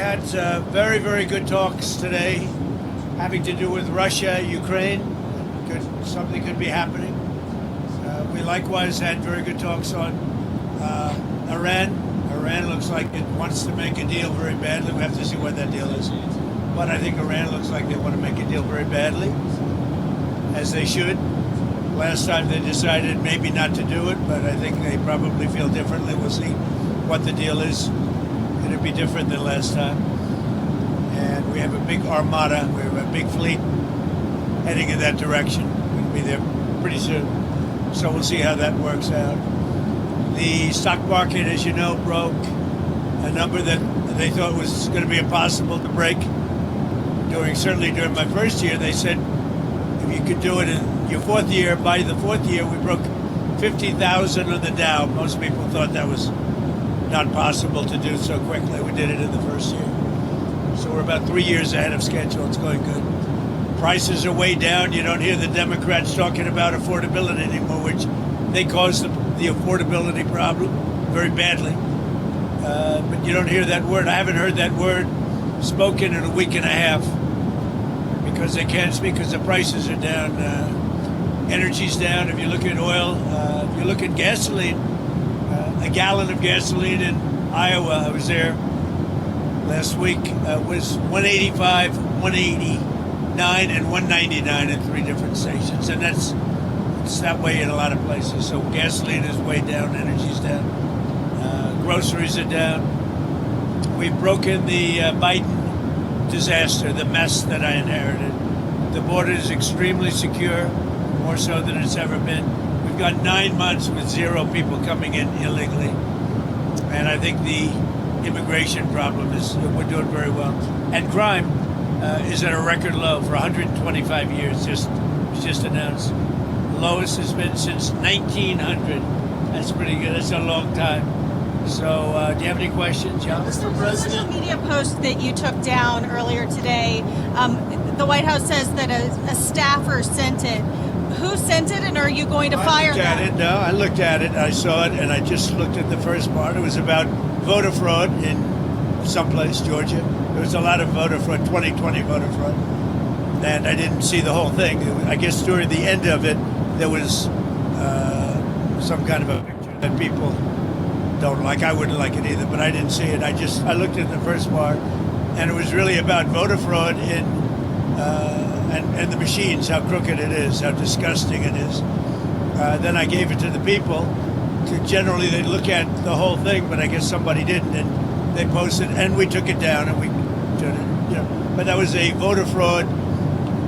had very, very good talks today having to do with Russia, Ukraine. Something could be happening. We likewise had very good talks on Iran. Iran looks like it wants to make a deal very badly. We have to see what that deal is. But I think Iran looks like they want to make a deal very badly, as they should. Last time they decided maybe not to do it, but I think they probably feel differently. We'll see what the deal is. It'll be different than last time. And we have a big armada, we have a big fleet heading in that direction. We'll be there pretty soon. So we'll see how that works out. The stock market, as you know, broke a number that they thought was going to be impossible to break. Certainly during my first year, they said if you could do it in your fourth year, by the fourth year, we broke 50,000 on the Dow. Most people thought that was not possible to do so quickly. We did it in the first year. So we're about 3 years ahead of schedule. It's going good. Prices are way down. You don't hear the Democrats talking about affordability anymore, which they caused the affordability problem very badly. But you don't hear that word. I haven't heard that word spoken in a week and a half because they can't speak because the prices are down. Energy's down. If you look at oil, if you look at gasoline, a gallon of gasoline in Iowa, I was there last week, was 185, 189, and 199 at 3 different stations. And it's that way in a lot of places. So gasoline is way down, energy's down, groceries are down. We've broken the Biden disaster, the mess that I inherited. The border is extremely secure, more so than it's ever been. We've got 9 months with 0 people coming in illegally. And I think the immigration problem we're doing very well. And crime is at a record low for 125 years, just announced. The lowest has been since 1900. That's pretty good. That's a long time. So, do you have any questions, John? Mr. President, social media post that you took down earlier today, the White House says that a staffer sent it. Who sent it, and are you going to fire them? No, I looked at it. I saw it, and I just looked at the first part. It was about voter fraud in someplace, Georgia. There was a lot of voter fraud, 2020 voter fraud, and I didn't see the whole thing. I guess during the end of it, there was some kind of a picture that people don't like. I wouldn't like it either, but I didn't see it. I looked at the first part, and it was really about voter fraud and the machines, how crooked it is, how disgusting it is. Then I gave it to the people. Generally, they look at the whole thing, but I guess somebody didn't, and they posted, and we took it down, and we did it. But that was a voter fraud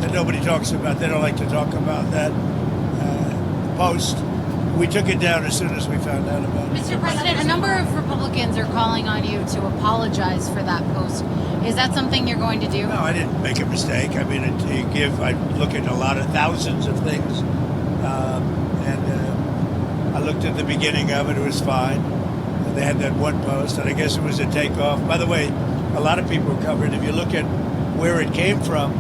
that nobody talks about. They don't like to talk about that post. We took it down as soon as we found out about it. Mr. President, a number of Republicans are calling on you to apologize for that post. Is that something you're going to do? No, I didn't make a mistake. I mean, I look at a lot of thousands of things. I looked at the beginning of it. It was fine. They had that one post, and I guess it was a takeoff. By the way, a lot of people covered. If you look at where it came from,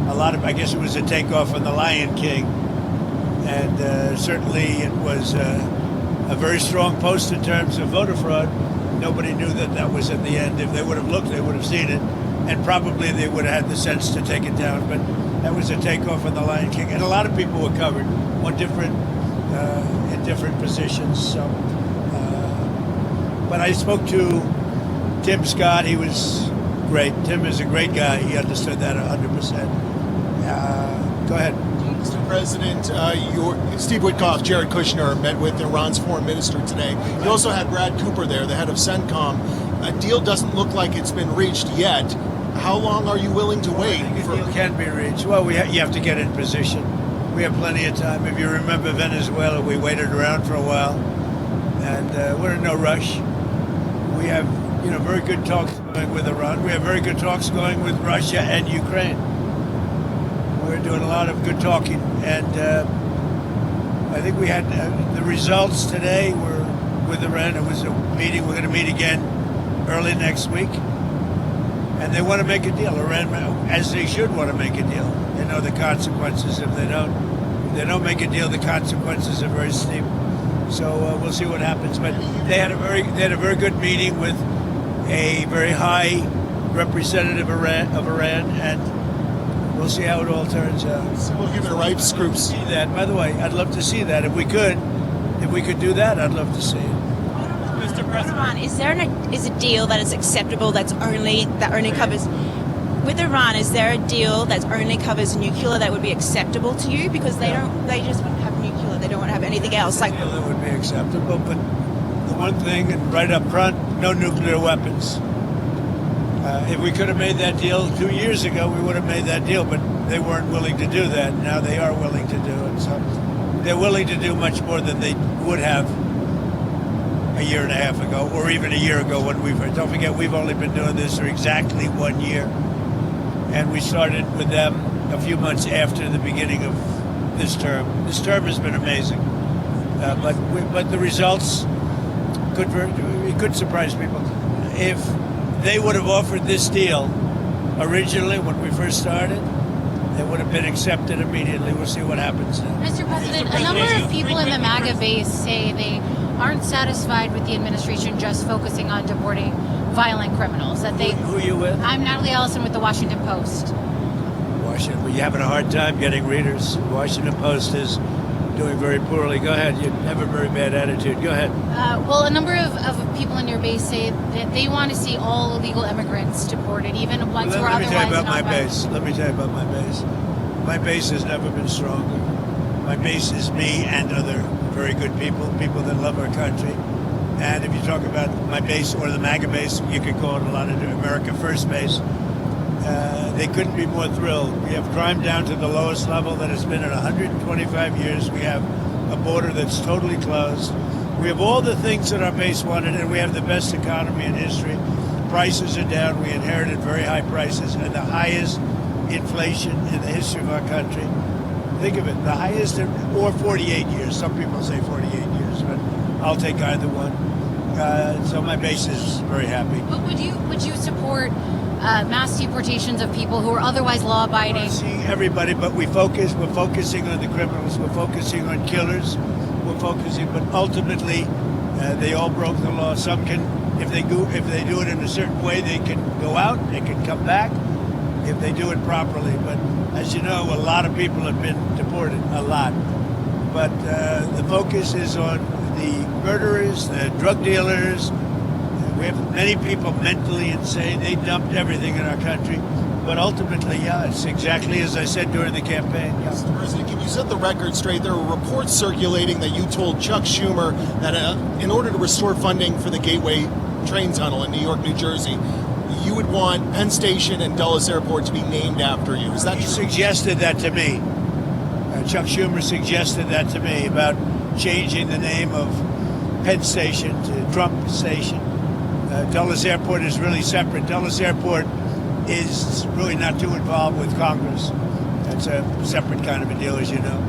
I guess it was a takeoff on The Lion King. And certainly it was a very strong post in terms of voter fraud. Nobody knew that was at the end. If they would have looked, they would have seen it. And probably they would have had the sense to take it down. But that was a takeoff on The Lion King. And a lot of people were covered on in different positions. So, but I spoke to Tim Scott. He was great. Tim is a great guy. He understood that 100%. Go ahead. Mr. President, Steve Witkoff, Jared Kushner met with Iran's foreign minister today. You also had Brad Cooper there, the head of CENTCOM. A deal doesn't look like it's been reached yet. How long are you willing to wait? A deal can be reached. Well, you have to get in position. We have plenty of time. If you remember Venezuela, we waited around for a while, and we're in no rush. We have, very good talks going with Iran. We have very good talks going with Russia and Ukraine. We're doing a lot of good talking, and I think we had the results today were with Iran. It was a meeting. We're going to meet again early next week, and they want to make a deal. Iran, as they should, want to make a deal. They know the consequences if they don't. If they don't make a deal, the consequences are very steep. So we'll see what happens. But they had a very good meeting with a very high representative of Iran, and we'll see how it all turns out. So we'll give it a ripe scoops. See that, by the way, I'd love to see that. If we could do that, I'd love to see it. Mr. President, is a deal that is acceptable that only covers with Iran? Is there a deal that only covers nuclear that would be acceptable to you? Because they just want to have nuclear. They don't want to have anything else. Like That would be acceptable, but the one thing, and right up front, no nuclear weapons. If we could have made that deal 2 years ago, we would have made that deal, but they weren't willing to do that. Now they are willing to do it. So they're willing to do much more than they would have a year and a half ago, or even a year ago when don't forget, we've only been doing this for exactly 1 year. And we started with them a few months after the beginning of this term. This term has been amazing. But the results could surprise people. If they would have offered this deal originally when we first started, it would have been accepted immediately. We'll see what happens now. Mr. President, a number of people in the MAGA base say they aren't satisfied with the administration just focusing on deporting violent criminals. Who are you with? I'm Natalie Ellison with the Washington Post. Washington. Well, you're having a hard time getting readers. Washington Post is doing very poorly. Go ahead. You have a very bad attitude. Go ahead. Well, a number of people in your base say that they want to see all illegal immigrants deported, even ones who are Let me tell you otherwise about my not base. Let me tell you about my base. My base has never been stronger. My base is me and other very good people that love our country. And if you talk about my base or the MAGA base, you could call it a lot of America First base. They couldn't be more thrilled. We have crime down to the lowest level that it's been in 125 years. We have a border that's totally closed. We have all the things that our base wanted, and we have the best economy in history. Prices are down. We inherited very high prices and the highest inflation in the history of our country. Think of it, the highest or 48 years. Some people say 48 years, but I'll take either one. So my base is very happy. But would you support mass deportations of people who are otherwise law-abiding? See everybody, but we're focusing on the criminals. We're focusing on killers. We're focusing, but ultimately, they all broke the law. Some can, if they do it in a certain way, they can go out. They can come back if they do it properly. But as you know, a lot of people have been deported. A lot. But the focus is on the murderers, the drug dealers. We have many people mentally insane. They dumped everything in our country. But ultimately, yeah, it's exactly as I said during the campaign. Yeah. Mr. President, can you set the record straight? There were reports circulating that you told Chuck Schumer that in order to restore funding for the Gateway train tunnel in New York, New Jersey, you would want Penn Station and Dulles Airport to be named after you. Is that He true? suggested that to me. Chuck Schumer suggested that to me about changing the name of Penn Station to Trump Station. Dulles Airport is really separate. Dulles Airport is really not too involved with Congress. That's a separate kind of a deal, as you know.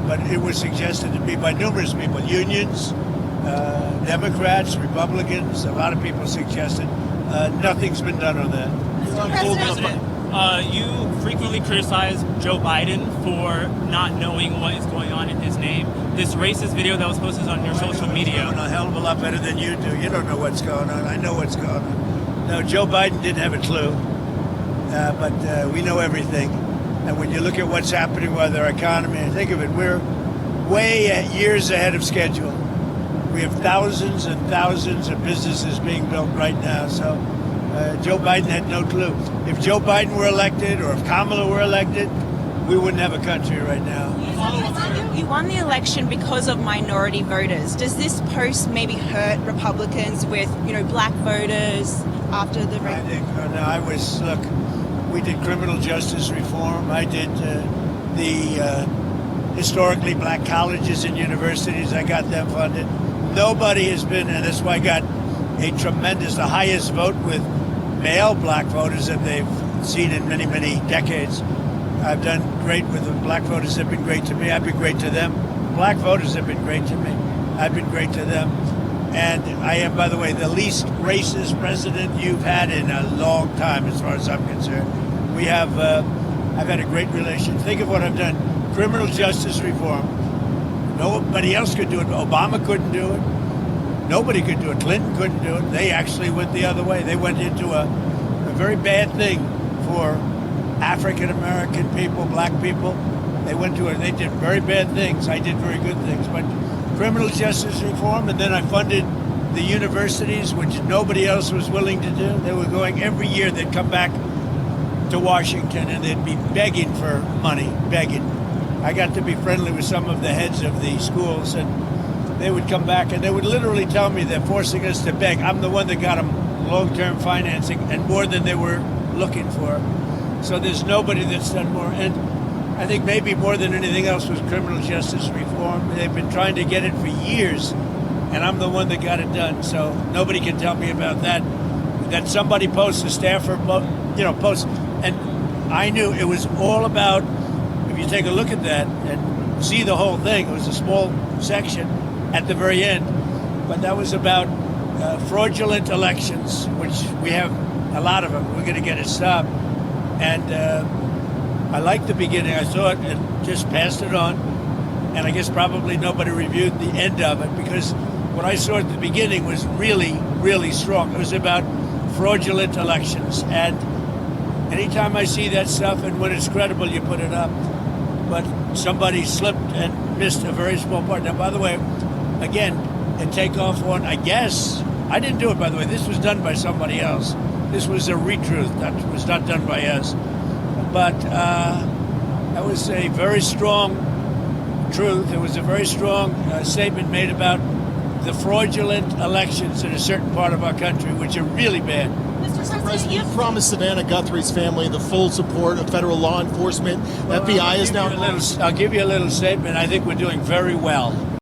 But it was suggested to me by numerous people, unions, Democrats, Republicans. A lot of people suggested. Nothing's been done on that. You frequently criticize Joe Biden for not knowing what is going on in his name. This racist video that was posted on your social media. I'm a hell of a lot better than you do. You don't know what's going on. I know what's going on. No, Joe Biden didn't have a clue. But we know everything. And when you look at what's happening with our economy, think of it, we're way years ahead of schedule. We have thousands and thousands of businesses being built right now. So Joe Biden had no clue. If Joe Biden were elected or if Kamala were elected, we wouldn't have a country right now. you won the election because of minority voters. Does this post maybe hurt Republicans with, black voters after the? I think look. We did criminal justice reform. I did the historically black colleges and universities. I got them funded. Nobody has been, and that's why I got the highest vote with male black voters that they've seen in many, many decades. I've done great with them. Black voters have been great to me. I've been great to them. Black voters have been great to me. I've been great to them. And I am, by the way, the least racist president you've had in a long time, as far as I'm concerned. We have, I've had a great relation. Think of what I've done. Criminal justice reform. Nobody else could do it. Obama couldn't do it. Nobody could do it. Clinton couldn't do it. They actually went the other way. They went into a very bad thing for African American people, black people. They went to it. They did very bad things. I did very good things. But criminal justice reform, and then I funded the universities, which nobody else was willing to do. They were going every year. They'd come back to Washington and they'd be begging for money, begging. I got to be friendly with some of the heads of the schools, and they would come back and they would literally tell me they're forcing us to beg. I'm the one that got them long-term financing and more than they were looking for. So there's nobody that's done more. And I think maybe more than anything else was criminal justice reform. They've been trying to get it for years, and I'm the one that got it done. So nobody can tell me about that. That somebody posts, a staffer, posts, and I knew it was all about. If you take a look at that and see the whole thing, it was a small section at the very end, but that was about fraudulent elections, which we have a lot of them. We're going to get it stopped, and I liked the beginning. I saw it and just passed it on, and I guess probably nobody reviewed the end of it because what I saw at the beginning was really, really strong. It was about fraudulent elections, and anytime I see that stuff, and when it's credible, you put it up. But somebody slipped and missed a very small part. Now, by the way, again, and take off on, I guess, I didn't do it, by the way. This was done by somebody else. This was a retruth. That was not done by us. But that was a very strong truth. It was a very strong statement made about the fraudulent elections in a certain part of our country, which are really bad. Mr. President, you promised Savannah Guthrie's family the full support of federal law enforcement. FBI is now. I'll give you a little statement. I think we're doing very well.